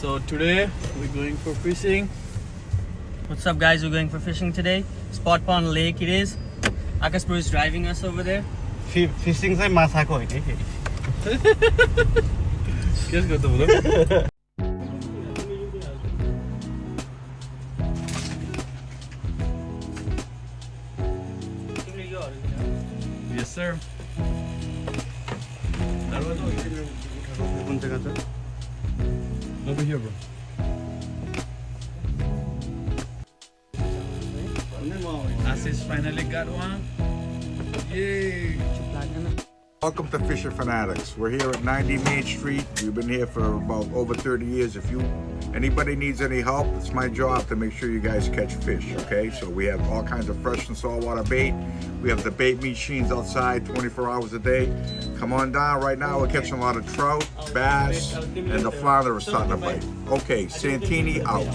So today we're going for fishing. What's up, guys? We're going for fishing today. Spot Pond Lake it is. Akaspur is driving us over there. Phishing चाहिँ माछाको होइन है फेरि Guess got the vlog. Yes, sir. कुन जग्गा छ Over here, bro. Asis finally got one. Yay! Welcome to Fisher Fanatics. We're here at 90 Main Street. We've been here for about over 30 years. If anybody needs any help, it's my job to make sure you guys catch fish, okay? So we have all kinds of fresh and saltwater bait. We have the bait machines outside 24 hours a day. Come on down. Right now we're catching a lot of trout, bass, and the flounder is starting to bite. Okay, Santini out.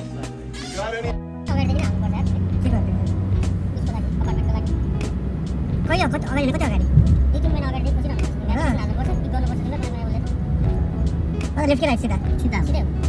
Left के right सीधा सीधा